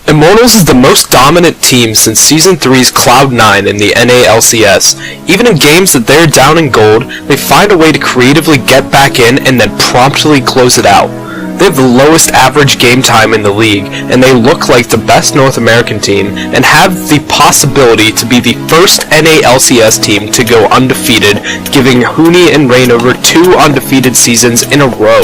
Immortals is the most dominant team since Season 3's Cloud9 in the NALCS. Even in games that they're down in gold, they find a way to creatively get back in and then promptly close it out. They have the lowest average game time in the league, and they look like the best North American team, and have the possibility to be the first NALCS team to go undefeated, giving Huni and Reignover 2 undefeated seasons in a row.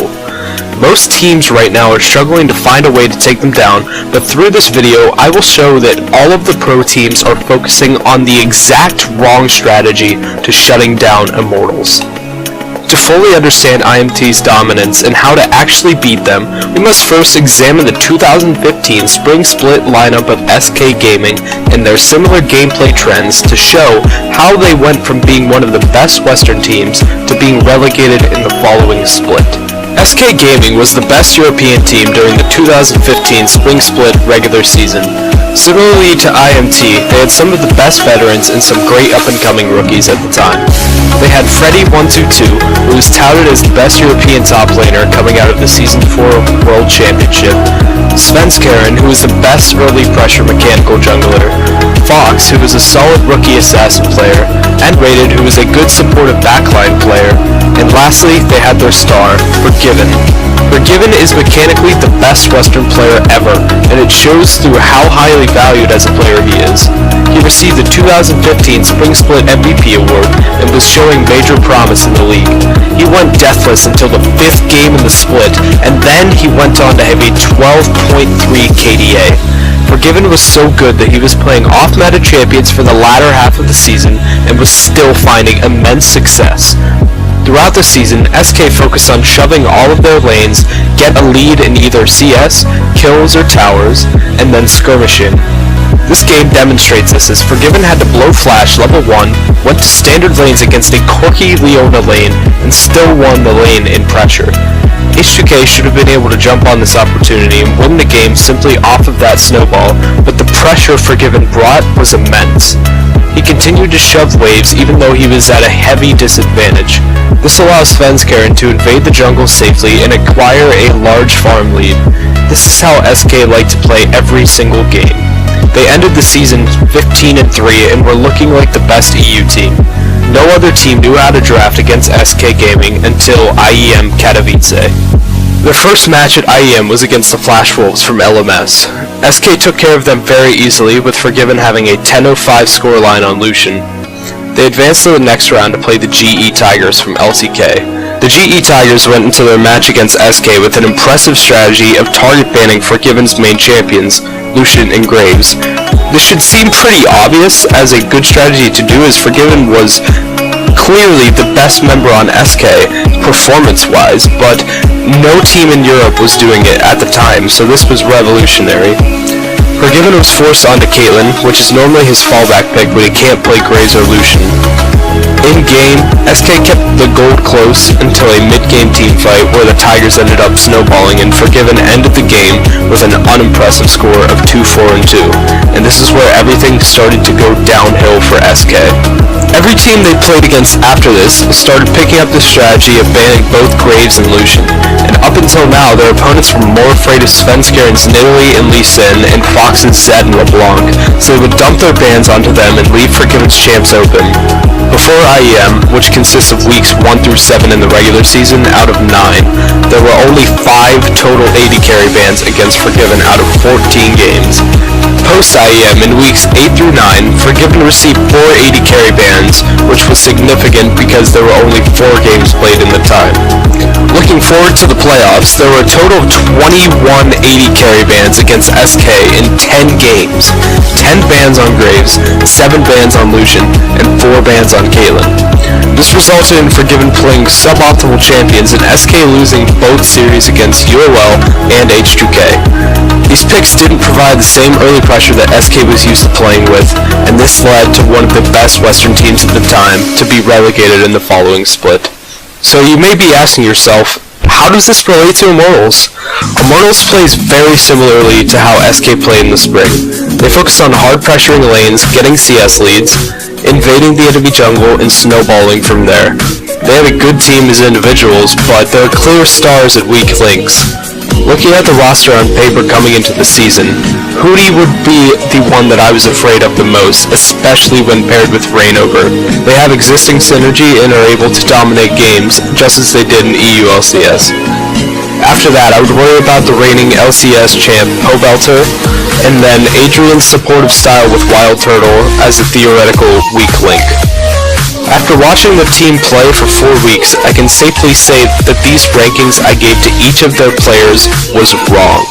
Most teams right now are struggling to find a way to take them down, but through this video I will show that all of the pro teams are focusing on the exact wrong strategy to shutting down Immortals. To fully understand IMT's dominance and how to actually beat them, we must first examine the 2015 Spring Split lineup of SK Gaming and their similar gameplay trends to show how they went from being one of the best Western teams to being relegated in the following split. SK Gaming was the best European team during the 2015 Spring Split regular season. Similarly to IMT, they had some of the best veterans and some great up-and-coming rookies at the time. They had Freddy122, who was touted as the best European top laner coming out of the Season 4 World Championship, Svenskeren, who was the best early pressure mechanical jungler, Fox, who was a solid rookie assassin player, and Rated, who was a good supportive backline player, and lastly, they had their star, Forgiven. Forgiven is mechanically the best Western player ever, and it shows through how highly valued as a player he is. He received the 2015 Spring Split MVP award and was showing major promise in the league. He went deathless until the 5th game in the split, and then he went on to have a 12.3 KDA. Forgiven was so good that he was playing off-meta champions for the latter half of the season and was still finding immense success. Throughout the season, SK focused on shoving all of their lanes, get a lead in either CS, kills, or towers, and then skirmishing. This game demonstrates this as Forgiven had to blow Flash level 1, went to standard lanes against a quirky Leona lane, and still won the lane in pressure. H2K should have been able to jump on this opportunity and win the game simply off of that snowball, but the pressure Forgiven brought was immense. He continued to shove waves even though he was at a heavy disadvantage. This allows Svenskeren to invade the jungle safely and acquire a large farm lead. This is how SK like to play every single game. They ended the season 15-3 and were looking like the best EU team. No other team knew how to draft against SK Gaming until IEM Katowice. Their first match at IEM was against the Flash Wolves from LMS. SK took care of them very easily, with Forgiven having a 10-05 scoreline on Lucian. They advanced to the next round to play the GE Tigers from LCK. The GE Tigers went into their match against SK with an impressive strategy of target banning Forgiven's main champions, Lucian and Graves. This should seem pretty obvious, as a good strategy to do, as Forgiven was clearly the best member on SK, performance-wise, but no team in Europe was doing it at the time, so this was revolutionary. Forgiven was forced onto Caitlyn, which is normally his fallback pick when he can't play Graves or Lucian. In-game, SK kept the gold close until a mid-game teamfight where the Tigers ended up snowballing and Forgiven ended the game with an unimpressive score of 2-4-2, and this is where everything started to go downhill for SK. Every team they played against after this started picking up the strategy of banning both Graves and Lucian, and up until now their opponents were more afraid of Svenskeren's Nidalee and Lee Sin and Fox's Zed and LeBlanc, so they would dump their bans onto them and leave Forgiven's champs open. Before IEM, which consists of weeks 1 through 7 in the regular season out of 9, there were only 5 total AD carry bans against Forgiven out of 14 games. Post-IEM, in weeks 8 through 9, Forgiven received 4 AD carry bans, which was significant because there were only 4 games played in the time. Looking forward to the playoffs, there were a total of 21 AD carry bans against SK in 10 games. 10 bans on Graves, 7 bans on Lucian, and 4 bans on Caitlyn. This resulted in Forgiven playing suboptimal champions and SK losing both series against UOL and H2K. These picks didn't provide the same early pressure that SK was used to playing with, and this led to one of the best Western teams at the time to be relegated in the following split. So you may be asking yourself, how does this relate to Immortals? Immortals plays very similarly to how SK played in the spring. They focus on hard pressuring lanes, getting CS leads, invading the enemy jungle, and snowballing from there. They have a good team as individuals, but they're clear stars at weak links. Looking at the roster on paper coming into the season, Hootie would be the one that I was afraid of the most, especially when paired with Reignover. They have existing synergy and are able to dominate games, just as they did in EU LCS. After that, I would worry about the reigning LCS champ, Pobelter, and then Adrian's supportive style with Wild Turtle as a theoretical weak link. After watching the team play for 4 weeks, I can safely say that these rankings I gave to each of their players was wrong.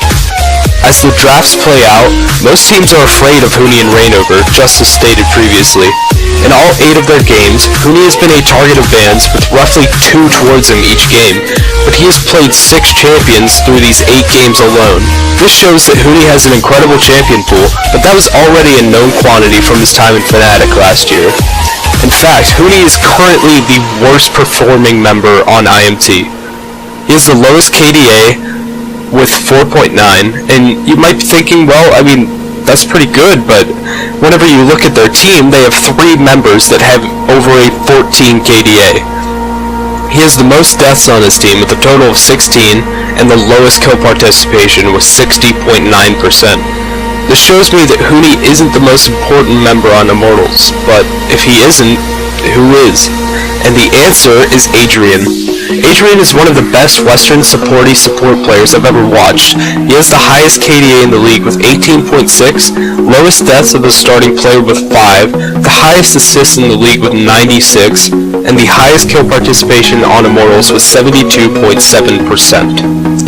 As the drafts play out, most teams are afraid of Hootie and Reignover, just as stated previously. In all 8 of their games, Hootie has been a target of bans with roughly 2 towards him each game, but he has played 6 champions through these 8 games alone. This shows that Hootie has an incredible champion pool, but that was already a known quantity from his time in Fnatic last year. In fact, Hootie is currently the worst performing member on IMT. He has the lowest KDA with 4.9, and you might be thinking, well, I mean, that's pretty good, but whenever you look at their team, they have 3 members that have over a 14 KDA. He has the most deaths on his team with a total of 16, and the lowest kill participation with 60.9%. This shows me that Hootie isn't the most important member on Immortals, but if he isn't, who is? And the answer is Adrian. Adrian is one of the best Western supporty support players I've ever watched. He has the highest KDA in the league with 18.6, lowest deaths of a starting player with 5, the highest assists in the league with 96, and the highest kill participation on Immortals with 72.7%.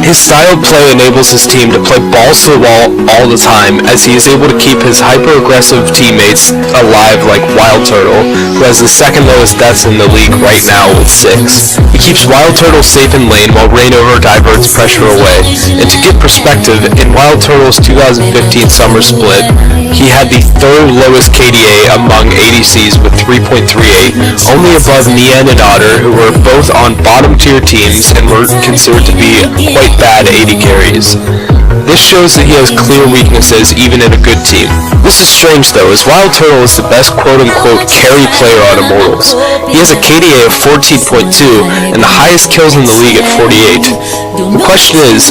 His style of play enables his team to play balls to the wall all the time, as he is able to keep his hyper-aggressive teammates alive like Wild Turtle, who has the second lowest deaths in the league right now with 6. He keeps Wild Turtle safe in lane while Reignover diverts pressure away. And to give perspective, in Wild Turtle's 2015 summer split, he had the 3rd lowest KDA among ADCs with 3.38, only above Nien and Otter, who were both on bottom tier teams and were considered to be quite bad AD carries. This shows that he has clear weaknesses even in a good team. This is strange though, as Wild Turtle is the best quote-unquote carry player on Immortals. He has a KDA of 14.2 and the highest kills in the league at 48. The question is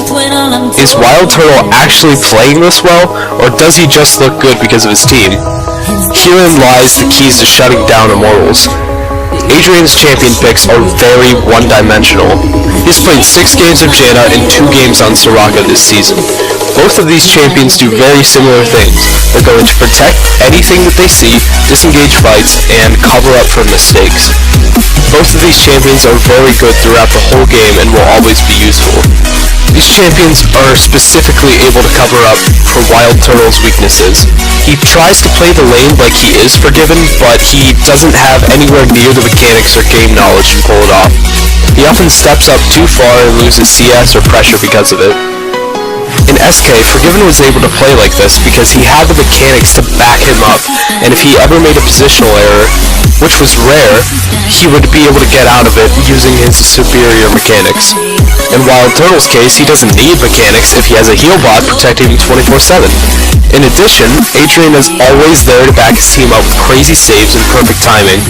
Wild Turtle actually playing this well, or does he just look good because of his team? Herein lies the keys to shutting down Immortals. Adrian's champion picks are very one-dimensional. He's played 6 games of Janna and 2 games on Soraka this season. Both of these champions do very similar things. They're going to protect anything that they see, disengage fights, and cover up for mistakes. Both of these champions are very good throughout the whole game and will always be useful. These champions are specifically able to cover up for Wild Turtle's weaknesses. He tries to play the lane like he is Forgiven, but he doesn't have anywhere near the mechanics or game knowledge to pull it off. He often steps up too far and loses CS or pressure because of it. In SK, Forgiven was able to play like this because he had the mechanics to back him up, and if he ever made a positional error, which was rare, he would be able to get out of it using his superior mechanics. In Wild Turtle's case, he doesn't need mechanics if he has a heal bot protecting him 24/7. In addition, Adrian is always there to back his team up with crazy saves and perfect timing.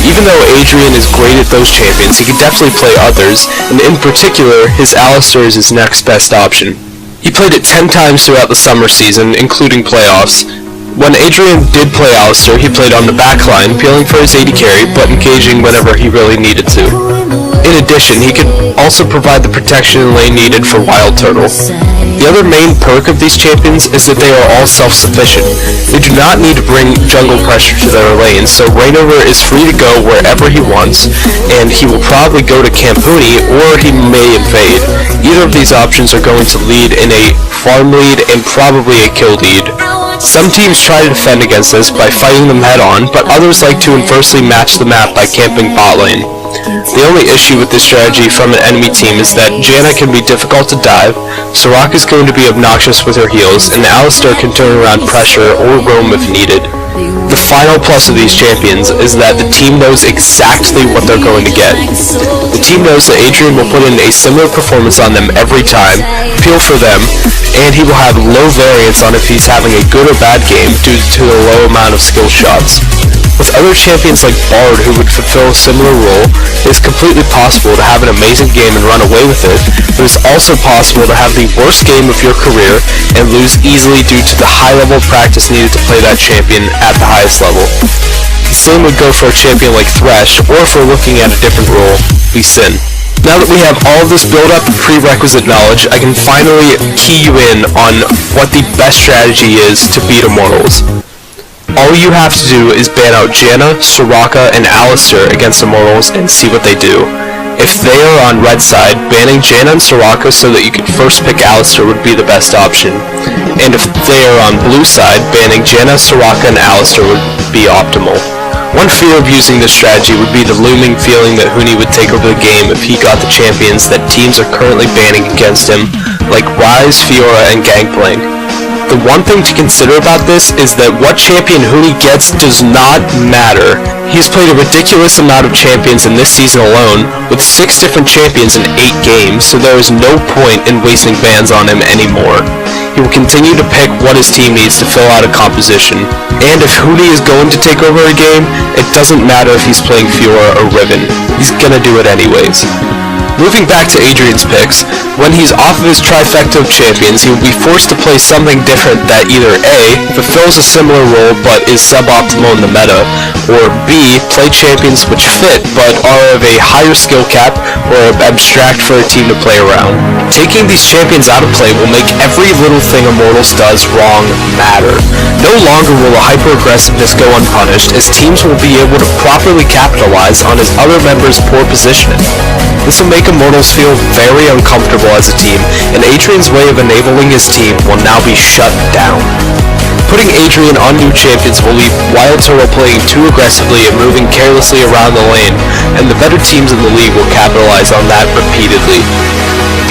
Even though Adrian is great at those champions, he can definitely play others, and in particular, his Alistar is his next best option. He played it 10 times throughout the summer season, including playoffs. When Adrian did play Alistar, he played on the backline, peeling for his AD carry, but engaging whenever he really needed to. In addition, he could also provide the protection in lane needed for Wild Turtle. The other main perk of these champions is that they are all self-sufficient. They do not need to bring jungle pressure to their lanes, so Reignover is free to go wherever he wants, and he will probably go to Camp Hootie, or he may invade. Either of these options are going to lead in a farm lead and probably a kill lead. Some teams try to defend against this by fighting them head-on, but others like to inversely match the map by camping bot lane. The only issue with this strategy from an enemy team is that Janna can be difficult to dive, Soraka is going to be obnoxious with her heals, and Alistar can turn around pressure or roam if needed. The final plus of these champions is that the team knows exactly what they're going to get. The team knows that Adrian will put in a similar performance on them every time, peel for them, and he will have low variance on if he's having a good or bad game due to the low amount of skill shots. With other champions like Bard who would fulfill a similar role, it is completely possible to have an amazing game and run away with it, but it is also possible to have the worst game of your career and lose easily due to the high level of practice needed to play that champion at the highest level. The same would go for a champion like Thresh, or if we're looking at a different role, Lee Sin. Now that we have all of this build-up and prerequisite knowledge, I can finally key you in on what the best strategy is to beat Immortals. All you have to do is ban out Janna, Soraka, and Alistar against Immortals and see what they do. If they are on red side, banning Janna and Soraka so that you can first pick Alistar would be the best option. And if they are on blue side, banning Janna, Soraka, and Alistar would be optimal. One fear of using this strategy would be the looming feeling that Huni would take over the game if he got the champions that teams are currently banning against him, like Ryze, Fiora, and Gangplank. The one thing to consider about this is that what champion Huni gets does not matter. He's played a ridiculous amount of champions in this season alone, with 6 different champions in 8 games, so there is no point in wasting bans on him anymore. He will continue to pick what his team needs to fill out a composition, and if Huni is going to take over a game, it doesn't matter if he's playing Fiora or Riven. He's gonna do it anyways. Moving back to Adrian's picks, when he's off of his trifecta of champions, he will be forced to play something different that either A, fulfills a similar role but is suboptimal in the meta, or B, play champions which fit but are of a higher skill cap or abstract for a team to play around. Taking these champions out of play will make every little thing Immortals does wrong matter. No longer will the hyper-aggressiveness go unpunished, as teams will be able to properly capitalize on his other members' poor positioning. This will make Immortals feel very uncomfortable as a team, and Adrian's way of enabling his team will now be shut down. Putting Adrian on new champions will leave Wild Turtle playing too aggressively and moving carelessly around the lane, and the better teams in the league will capitalize on that repeatedly.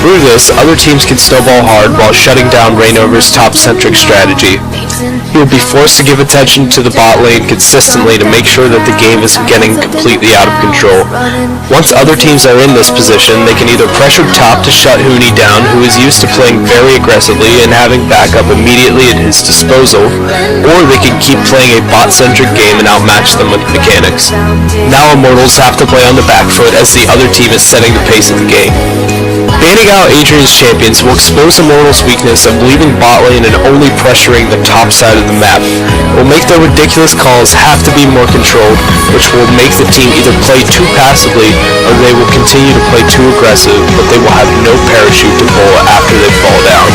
Through this, other teams can snowball hard while shutting down Reignover's top-centric strategy. He will be forced to give attention to the bot lane consistently to make sure that the game isn't getting completely out of control. Once other teams are in this position, they can either pressure top to shut Huni down, who is used to playing very aggressively and having backup immediately at his disposal, or they can keep playing a bot-centric game and outmatch them with mechanics. Now Immortals have to play on the back foot as the other team is setting the pace of the game. Banning out Adrian's champions will expose Immortals' weakness of leaving bot lane and only pressuring the top side of the map. It will make their ridiculous calls have to be more controlled, which will make the team either play too passively or they will continue to play too aggressive, but they will have no parachute to pull after they fall down.